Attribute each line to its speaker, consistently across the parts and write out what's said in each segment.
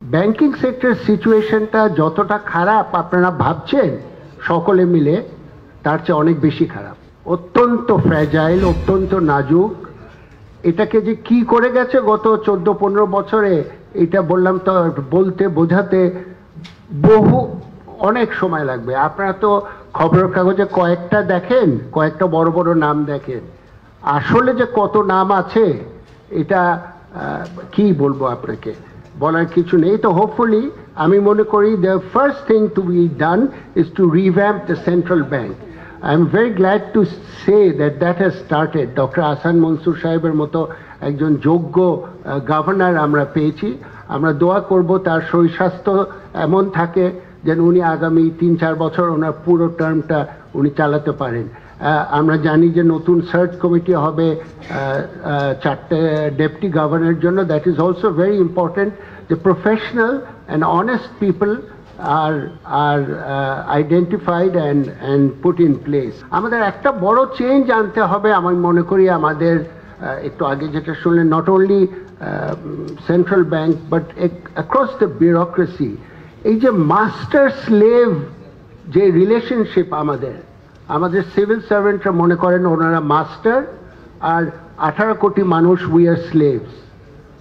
Speaker 1: Banking sector সিচুয়েশনটা যতটা খারাপ আপনারা ভাবছেন সকলে মিলে তার চেয়ে অনেক বেশি খারাপ, অত্যন্ত ফ্র্যাজাইল, অত্যন্ত নাজুক। এটাকে যে কি করে গেছে গত 14-15 বছরে, এটা বললাম তো বলতে বোঝাতে অনেক সময় লাগবে। আপনারা তো খবরের কাগজে কয়েকটা দেখেন, কয়েকটা বড় বড় নাম দেখেন, আসলে যে কত নাম আছে এটা কি বলবো আপনাকে, বলার কিছু নেই। তো হোপফুলি আমি মনে করি the first thing to be done is to revamp the central bank. I am very glad to say that has started. Doctor Ahsan Mansur সাহেবের মতো একজন যোগ্য গভর্নর আমরা পেয়েছি। আমরা দোয়া করব তার শরীর স্বাস্থ্য এমন থাকে যেন উনি আগামী 3-4 বছর ওনার পুরো টার্মটা উনি চালাতে পারেন। আমরা জানি যে নতুন সার্চ কমিটি হবে 4টে ডেপুটি গভর্নরের জন্য। That is also very important. The professional and honest people are identified and put in place. আমাদের একটা বড় চেঞ্জ আনতে হবে আমি মনে করি। আমাদের একটু আগে যেটা শুনলেন, not only central bank but across the bureaucracy, এই যে মাস্টার স্লেভ যে রিলেশনশিপ আমাদের সিভিল সার্ভেন্টরা মনে করেন ওনারা মাস্টার, আর 18 কোটি মানুষ উই আর স্লেভস।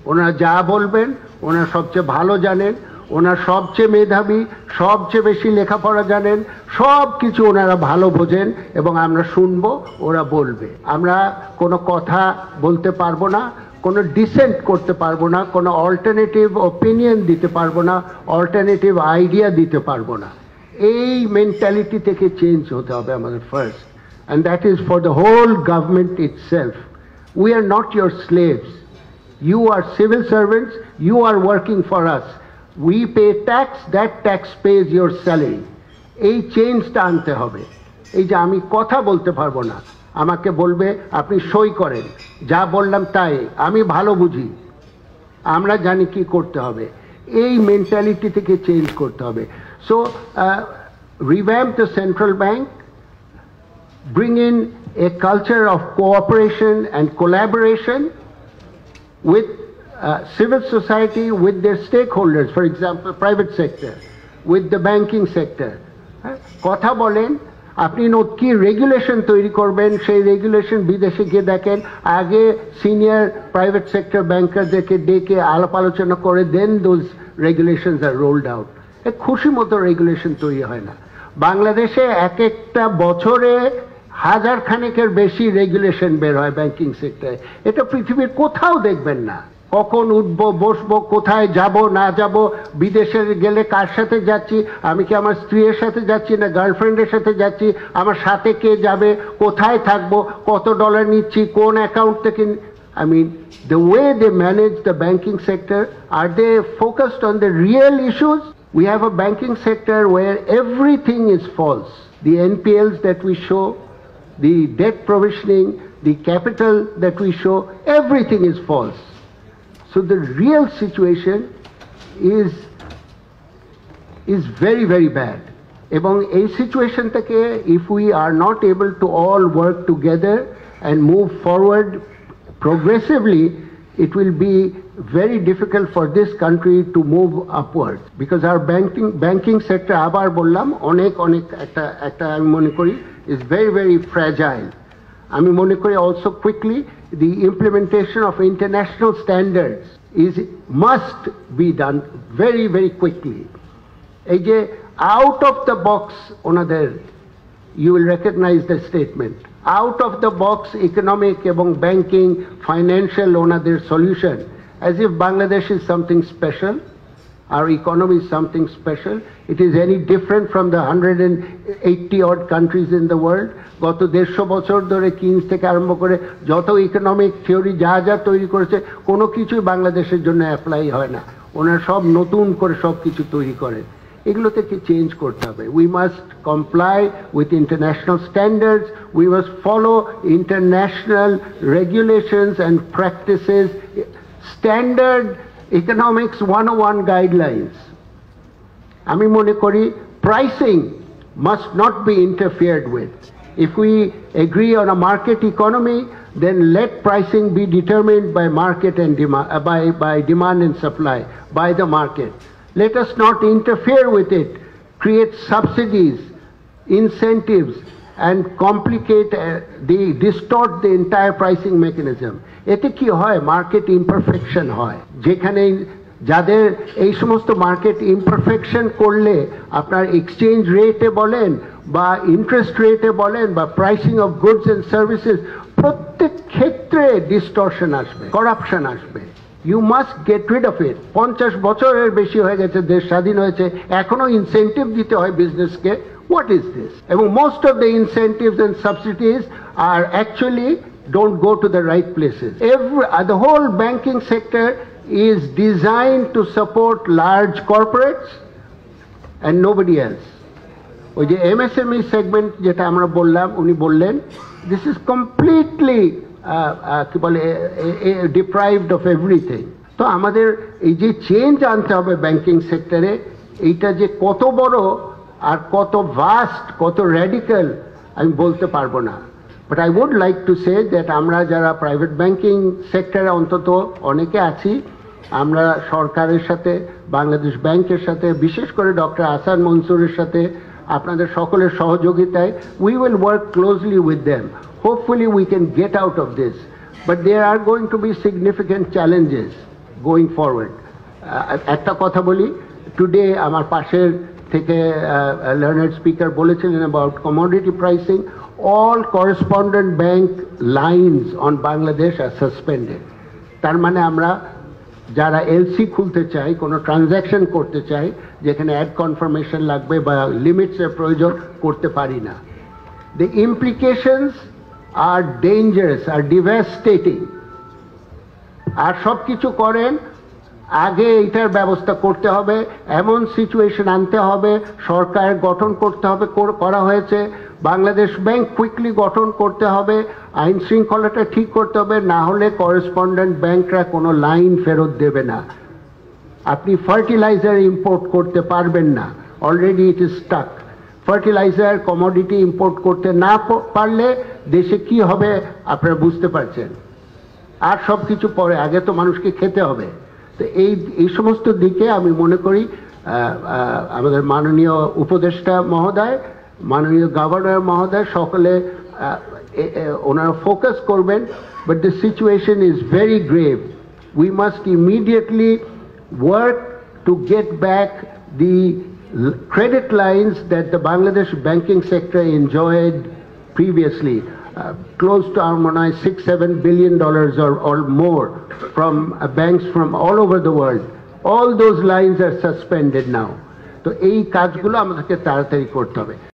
Speaker 1: ওনারা যা বলবেন ওনারা সবচেয়ে ভালো জানেন, ওনারা সবচেয়ে মেধাবী, সবচেয়ে বেশি লেখাপড়া জানেন, সব কিছু ওনারা ভালো বোঝেন এবং আমরা শুনবো, ওরা বলবে। আমরা কোনো কথা বলতে পারবো না, কোনো ডিসেন্ট করতে পারবো না, কোনো অল্টারনেটিভ ওপিনিয়ন দিতে পারবো না, অল্টারনেটিভ আইডিয়া দিতে পারবো না। এই মেন্টালিটি থেকে চেঞ্জ হতে হবে আমাদের first, and that is for the whole government itself. We are not your slaves, you are civil servants, you are working for us. We pay tax, that tax pays your salary. এই চেঞ্জটা আনতে হবে। এই যে আমি কথা বলতে পারবো না, আমাকে বলবে আপনি সই করেন, যা বললাম তাই, আমি ভালো বুঝি, আমরা জানি কি করতে হবে। এই মেন্টালিটি থেকে চেঞ্জ করতে হবে। So revamp the central bank, bring in a culture of cooperation and collaboration with civil society, with their stakeholders, for example, private sector, with the banking sector. কথা বলেন, আপনি কি রেগুলেশন তৈরি করবেন, সেই রেগুলেশন বিদেশে গিয়ে দেখেন, আগে সিনিয়র প্রাইভেট সেক্টর ব্যাংকারদেরকে ডেকে আলাপ আলোচনা করে then those regulations are rolled out. খুশি মতো রেগুলেশন তৈরি হয় না। বাংলাদেশে এক একটা বছরে 1000 খানেকের বেশি রেগুলেশন বের হয় ব্যাংকিং সেক্টরে। এটা পৃথিবীর কোথাও দেখবেন না। কখন উঠবো বসবো, কোথায় যাব না যাব, বিদেশে গেলে কার সাথে যাচ্ছি, আমি কি আমার স্ত্রীর সাথে যাচ্ছি না গার্লফ্রেন্ডের সাথে যাচ্ছি, আমার সাথে কে যাবে, কোথায় থাকবো, কত ডলার নিচ্ছি, কোন অ্যাকাউন্ট থেকে। I mean, the way they manage the banking sector, are they focused on the real issues? We have a banking sector where everything is false. The NPLs that we show, the debt provisioning, the capital that we show, everything is false. So the real situation is very, very bad. এবং এই situation থেকে if we are not able to all work together and move forward progressively, it will be very difficult for this country to move upward, because our banking sector, আবার বললাম, অনেক একটা আমি মনে করি is very, very fragile. আমি মনে করি also quickly the implementation of international standards must be done very, very quickly. এই যে out of the box ওনাদের, you will recognize the statement, out of the box economic এবং banking financial ওনাদের solution, as if Bangladesh is something special, our economy is something special. It is any different from the 180 odd countries in the world. গত 150 বছর ধরে কিনস থেকে আরম্ভ করে যত economic theory যা তৈরি করেছে, কোনো কিছুই বাংলাদেশের জন্য অ্যাপ্লাই হয় না। ওনারা সব নতুন করে সব কিছু তৈরি করে। এগুলো থেকে চেঞ্জ করতে হবে। We must comply with international standards, we must follow international regulations and practices, standard economics 101 guidelines. আমি মনে করি pricing must not be interfered with. If we agree on a market economy, then let pricing be determined by market and demand, by demand and supply, by the market. Let us not interfere with it, create subsidies, incentives, and complicate, distort the entire pricing mechanism. এতে কি হয়, market imperfection হয়, যেখানে যাদের এই সমস্ত market imperfection করলে আপনার এক্সচেঞ্জ রেটে বলেন বা ইন্টারেস্ট রেটে বলেন বা pricing of goods and services, প্রত্যেক ক্ষেত্রে ডিস্টরশন আসবে, করাপশন আসবে। You must get rid of it. 50 বছরের বেশি হয়ে গেছে দেশ স্বাধীন হয়েছে, এখনো ইনসেন্টিভ দিতে হয় বিজনেসকে। What is this? এবং most of the incentives and subsidies are actually don't go to the right places. The whole banking sector is designed to support large corporates and nobody else. ওই যে MSME segment যেটা আমরা বললাম, উনি বললেন, this is completely কি বলে deprived of everything. তো আমাদের এই যে চেঞ্জ আনতে হবে ব্যাংকিং সেক্টরে, এইটা যে কত বড় আর কত ভাস্ট, কত র্যাডিক্যাল আমি বলতে পারবো না। But I would like to say that আমরা যারা প্রাইভেট ব্যাংকিং সেক্টরে অন্তত অনেকে আছি, আমরা সরকারের সাথে, বাংলাদেশ ব্যাংকের সাথে, বিশেষ করে ডক্টর আহসান মনসুরের সাথে, আপনাদের সকলের সহযোগিতায় we will work closely with them. Hopefully we can get out of this, but there are going to be significant challenges going forward. একটা কথা বলি, টুডে আমার পাশের থেকে learned speaker বলেছিলেন about commodity pricing. All correspondent bank lines on Bangladesh are suspended. তার মানে আমরা যারা এলসি খুলতে চাই, কোনো ট্রানজ্যাকশন করতে চাই যেখানে অ্যাড কনফার্মেশন লাগবে বা লিমিটসের প্রয়োজন, করতে পারি না। The implications are dangerous, are devastating. আর সব কিছু করেন, আগে এইটার ব্যবস্থা করতে হবে, এমন সিচুয়েশন আনতে হবে, সরকার গঠন করতে হবে, করা হয়েছে। বাংলাদেশ ব্যাংক কুইকলি গঠন করতে হবে, আইন শৃঙ্খলাটা ঠিক করতে হবে, না হলে করেসপন্ডেন্ট ব্যাংকরা কোনো লাইন ফেরত দেবে না। আপনি ফার্টিলাইজার ইম্পোর্ট করতে পারবেন না, already it is stuck. Fertiliser commodity import করতে না পারলে দেশে কি হবে আপনারা বুঝতে পারছেন। আর সব কিছু পরে, আগে তো মানুষকে খেতে হবে। তো এই সমস্ত দিকে আমি মনে করি আমাদের মাননীয় উপদেষ্টা মহোদয়, মাননীয় গভর্নর মহোদয় সকলে ওনারা ফোকাস করবেন। But the situation is very grave. We must immediately work to get back the credit lines that the Bangladesh banking sector enjoyed previously. Close to $6-7 billion or more from banks from all over the world. All those lines are suspended now. So এই কাজগুলো আমাদেরকে তাড়াতাড়ি করতে হবে।